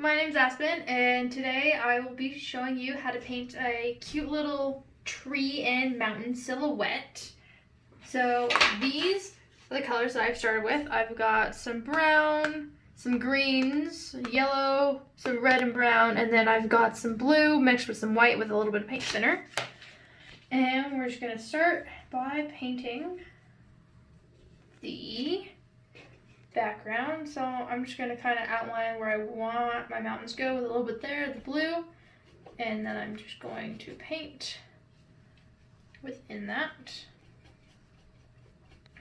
my name's Aspen, and today I will be showing you how to paint a cute little tree and mountain silhouette. So these are the colors that I've started with. I've got some brown, some greens, yellow, some red and brown, and then I've got some blue mixed with some white with a little bit of paint thinner. And we're just going to start by painting the background. So I'm just going to kind of outline where I want my mountains to go with a little bit there, the blue, and then I'm just going to paint within that.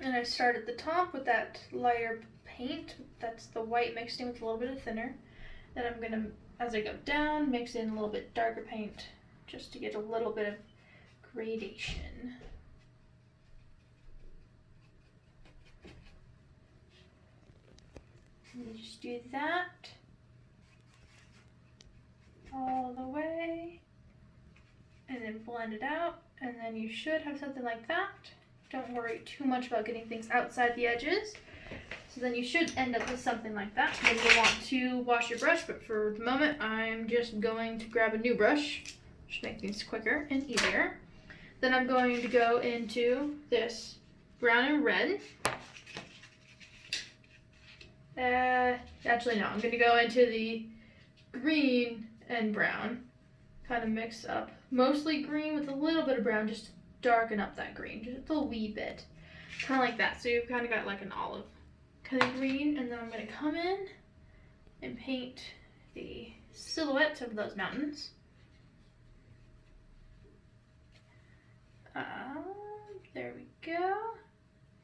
And I start at the top with that lighter paint, that's the white mixed in with a little bit of thinner. Then I'm going to, as I go down, mix in a little bit darker paint just to get a little bit of gradation. And you just do that all the way and then blend it out, and then you should have something like that. Don't worry too much about getting things outside the edges. So then you should end up with something like that. Then you'll want to wash your brush, but for the moment I'm just going to grab a new brush, just make things quicker and easier. Then I'm going to go into this brown and red. Actually no, I'm going to go into the green and brown. Kind of mix up mostly green with a little bit of brown just to darken up that green, just a wee bit. Kind of like that, so you've kind of got like an olive kind of green, and then I'm going to come in and paint the silhouettes of those mountains. There we go.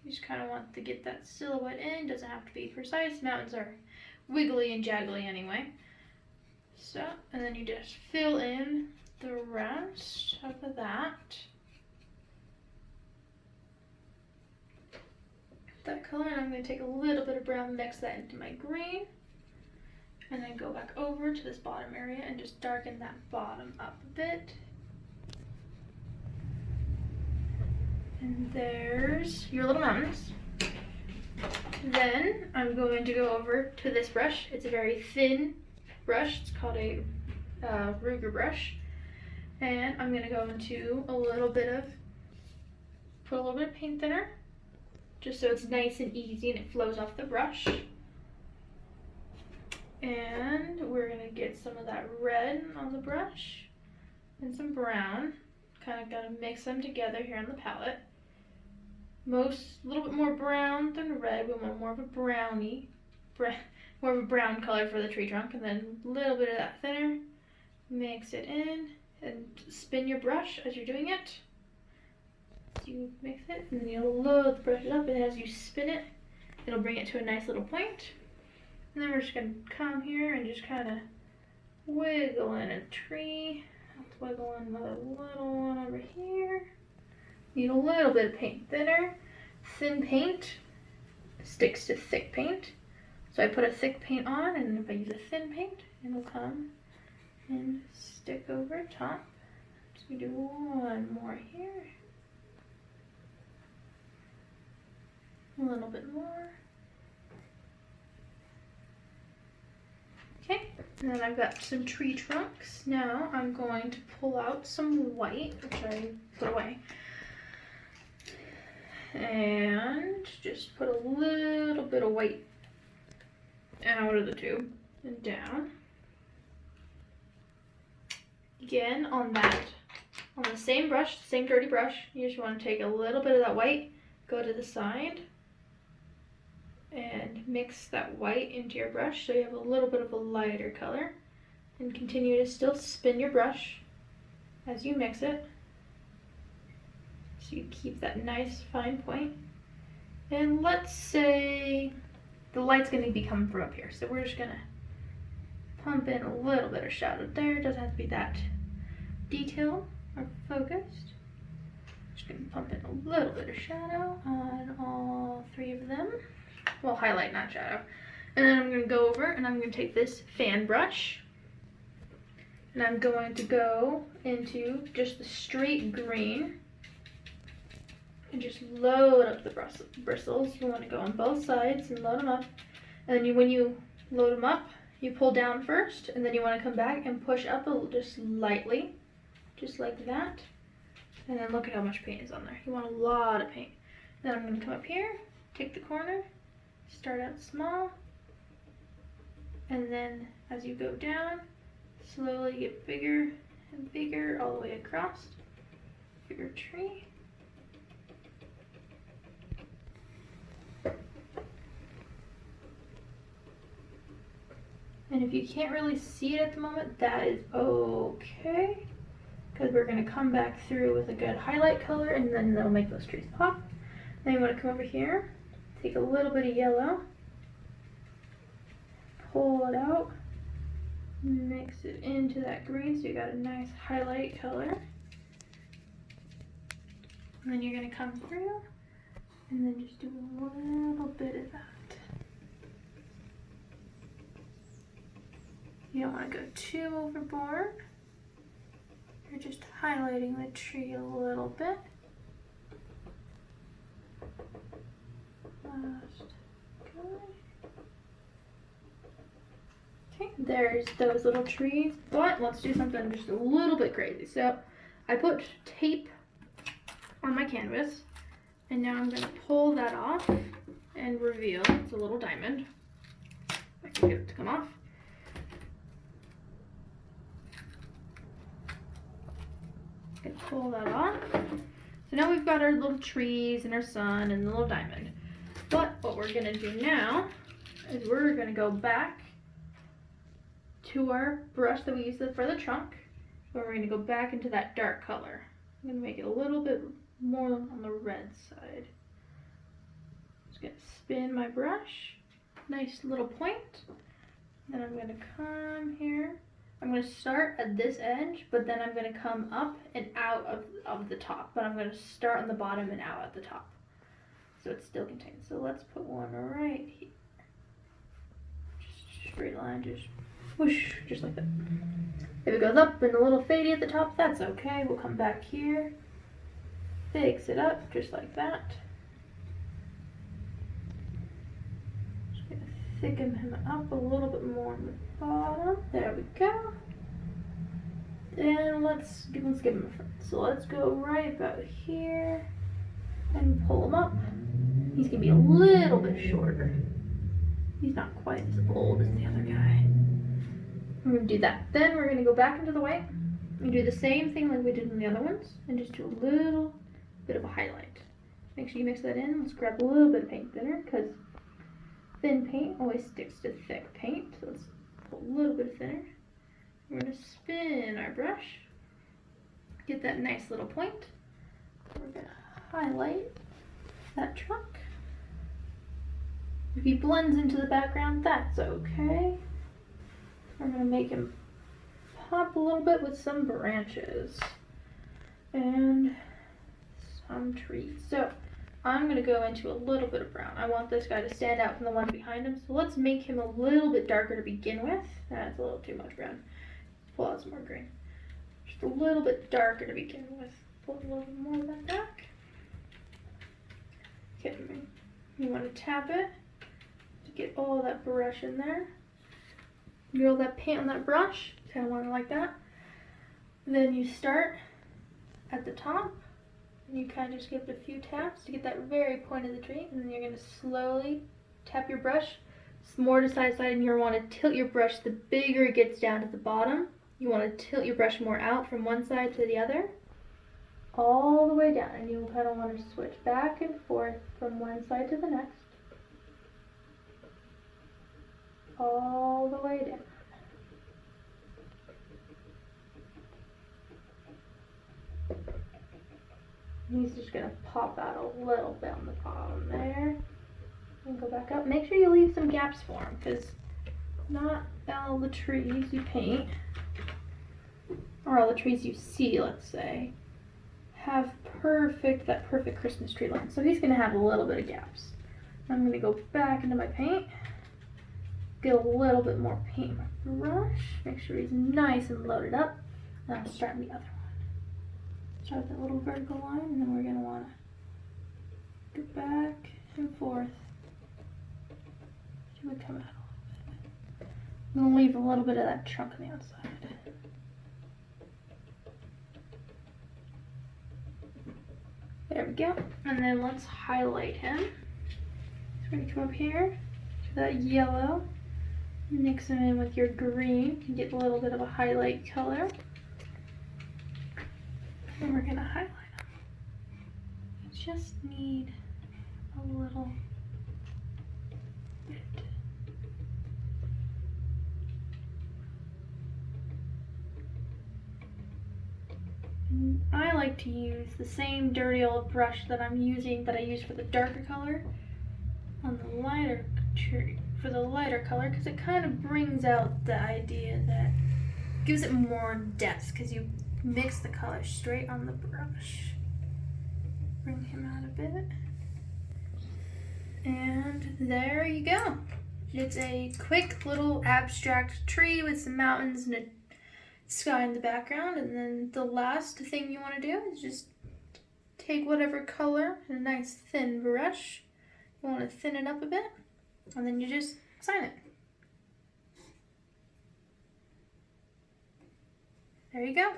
You just kind of want to get that silhouette in. Doesn't have to be precise. Mountains are wiggly and jaggly anyway. So, and then you just fill in the rest of that. That color, and I'm going to take a little bit of brown, mix that into my green, and then go back over to this bottom area and just darken that bottom up a bit. And there's your little mountains. Then I'm going to go over to this brush. It's a very thin brush. It's called a Ruger brush. And I'm going to go into put a little bit of paint thinner, just so it's nice and easy and it flows off the brush. And we're going to get some of that red on the brush and some brown. Kind of got to mix them together here on the palette. A little bit more brown than red. We want more of a brownie, more of a brown color for the tree trunk, and then a little bit of that thinner. Mix it in and spin your brush as you're doing it. So you mix it, and then you'll load the brush up, and as you spin it, it'll bring it to a nice little point. And then we're just going to come here and just kind of wiggle in a tree. Let's wiggle in another little one over here. Need a little bit of paint thinner. Thin paint sticks to thick paint. So I put a thick paint on, and if I use a thin paint, it'll come and stick over top. Just gonna do one more here. A little bit more. Okay, and then I've got some tree trunks. Now I'm going to pull out some white, which I put away, and just put a little bit of white out of the tube and down. Again, on the same brush, same dirty brush, you just want to take a little bit of that white, go to the side, and mix that white into your brush so you have a little bit of a lighter color, and continue to still spin your brush as you mix it so you keep that nice fine point. And let's say the light's going to be coming from up here, so we're just going to pump in a little bit of shadow there. It doesn't have to be that detailed or focused. Just going to pump in a little bit of shadow on all three of them. Well, highlight, not shadow. And then I'm going to go over and I'm going to take this fan brush, and I'm going to go into just the straight green and just load up the bristles. You want to go on both sides and load them up. And then when you load them up, You pull down first, and then you want to come back and push up just lightly, just like that. And then look at how much paint is on there. You want a lot of paint. Then I'm going to come up here, take the corner, start out small, and then as you go down, slowly get bigger and bigger all the way across. Bigger tree. And if you can't really see it at the moment, that is okay, because we're going to come back through with a good highlight color, and then that'll make those trees pop. Then you want to come over here, take a little bit of yellow, pull it out, mix it into that green so you got a nice highlight color. And then you're going to come through and then just do a little bit of that. You don't want to go too overboard. You're just highlighting the tree a little bit. Okay, there's those little trees, but let's do something just a little bit crazy. So I put tape on my canvas, and now I'm going to pull that off and reveal it's a little diamond. I can get it to come off. And pull that off. So now we've got our little trees and our sun and the little diamond. But what we're going to do now is we're going to go back to our brush that we used for the trunk. So we're going to go back into that dark color. I'm going to make it a little bit more on the red side. Just going to spin my brush. Nice little point. Then I'm going to come here. I'm going to start at this edge, but then I'm going to come up and out of the top. But I'm going to start on the bottom and out at the top. So it's still contained. So let's put one right here. Just straight line, just whoosh, just like that. If it goes up and a little fadey at the top, that's okay. We'll come back here, fix it up just like that. Just gonna thicken him up a little bit more on the bottom. There we go. And let's give him a front. So let's go right about here and pull him up. He's gonna be a little bit shorter. He's not quite as old as the other guy. We're gonna do that. Then we're gonna go back into the white and do the same thing like we did in the other ones and just do a little bit of a highlight. Make sure you mix that in. Let's grab a little bit of paint thinner because thin paint always sticks to thick paint. So let's put a little bit of thinner. We're gonna spin our brush, get that nice little point. We're gonna highlight that trunk. If he blends into the background, that's okay. We're going to make him pop a little bit with some branches and some trees. So I'm going to go into a little bit of brown. I want this guy to stand out from the one behind him. So let's make him a little bit darker to begin with. That's a little too much brown. Pull out some more green. Just a little bit darker to begin with. Pull a little bit more of that back. Okay, you want to tap it to get all that brush in there. Get all that paint on that brush. Kind of want it like that. Then you start at the top. And you kind of just give it a few taps to get that very point of the tree. And then you're going to slowly tap your brush more to side to side. And you want to tilt your brush the bigger it gets down to the bottom. You want to tilt your brush more out from one side to the other. All the way down, and you kind of want to switch back and forth from one side to the next, all the way down. He's just going to pop out a little bit on the bottom there, and go back up. Make sure you leave some gaps for him, because not all the trees you paint, or all the trees you see, let's say, have that perfect Christmas tree line. So he's going to have a little bit of gaps. I'm going to go back into my paint, get a little bit more paint in my brush, make sure he's nice and loaded up, and I'll start the other one. Start that little vertical line, and then we're going to want to go back and forth. She would come out a little bit. I'm gonna leave a little bit of that trunk on the outside. There we go. And then let's highlight him. So we're gonna come up here to that yellow, mix him in with your green, and get a little bit of a highlight color. And we're gonna highlight him. You just need a little bit. And I like to use the same dirty old brush that I use for the darker color on the lighter tree for the lighter color, because it kind of brings out the idea that gives it more depth because you mix the color straight on the brush. Bring him out a bit. And there you go. It's a quick little abstract tree with some mountains and a sky in the background. And then the last thing you want to do is just take whatever color, a nice thin brush. You want to thin it up a bit, and then you just sign it. There you go.